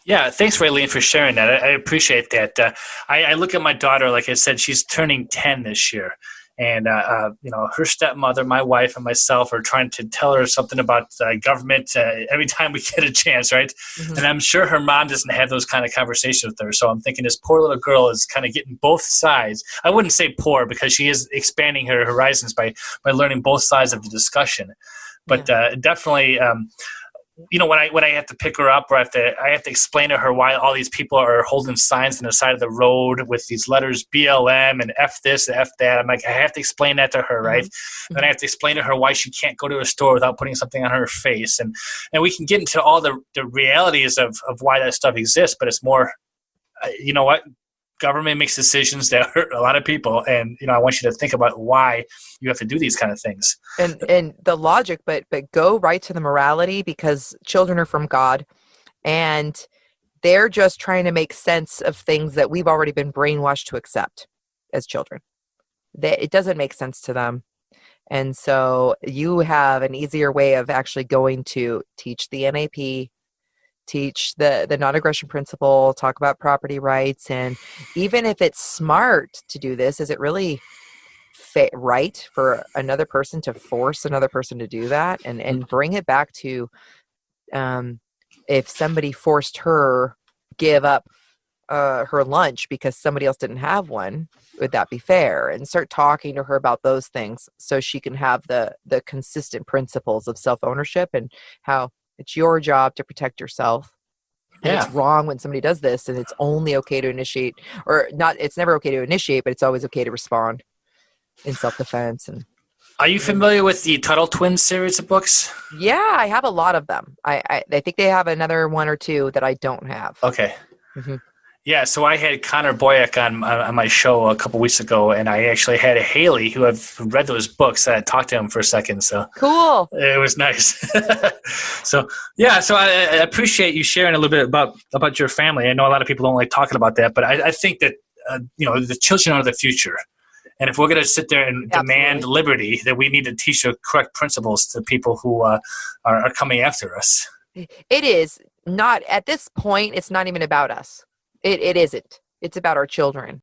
Yeah, thanks, Raylene, for sharing that. I appreciate that. I look at my daughter, like I said, she's turning 10 this year. And, her stepmother, my wife, and myself are trying to tell her something about government every time we get a chance, right? Hmm. And I'm sure her mom doesn't have those kind of conversations with her. So I'm thinking this poor little girl is kind of getting both sides. I wouldn't say poor because she is expanding her horizons by learning both sides of the discussion. But Yeah. definitely, when I have to pick her up, or I have to explain to her why all these people are holding signs on the side of the road with these letters BLM and F this and F that. I'm like, I have to explain that to her, right? Hmm. Then I Hmm. have to explain to her why she can't go to a store without putting something on her face, and we can get into all the realities of why that stuff exists. But it's more, you know what? Government makes decisions that hurt a lot of people, and I want you to think about why you have to do these kind of things. And the logic, but go right to the morality, because children are from God, and they're just trying to make sense of things that we've already been brainwashed to accept as children. It doesn't make sense to them. And so you have an easier way of actually going to teach the NAP, teach the non-aggression principle, talk about property rights. And even if it's smart to do this, is it really right for another person to force another person to do that? And bring it back to, um, if somebody forced her give up her lunch because somebody else didn't have one, would that be fair? And start talking to her about those things so she can have the consistent principles of self-ownership, and how it's your job to protect yourself. And it's Yeah. wrong when somebody does this, and it's only okay to initiate, or not, it's never okay to initiate, but it's always okay to respond in self-defense. And Are you familiar with the Tuttle Twins series of books? yeah, I have a lot of them. I think they have another one or two that I don't have. Okay. Hmm. Yeah, so I had Connor Boyack on my show a couple weeks ago, and I actually had Haley, who have read those books. I talked to him for a second, so Cool. it was nice. So yeah, so I appreciate you sharing a little bit about your family. I know a lot of people don't like talking about that, but I think that the children are the future, and if we're going to sit there and demand Absolutely. liberty, that we need to teach the correct principles to people who are coming after us. It is not, at this point, it's not even about us. It isn't. It's about our children.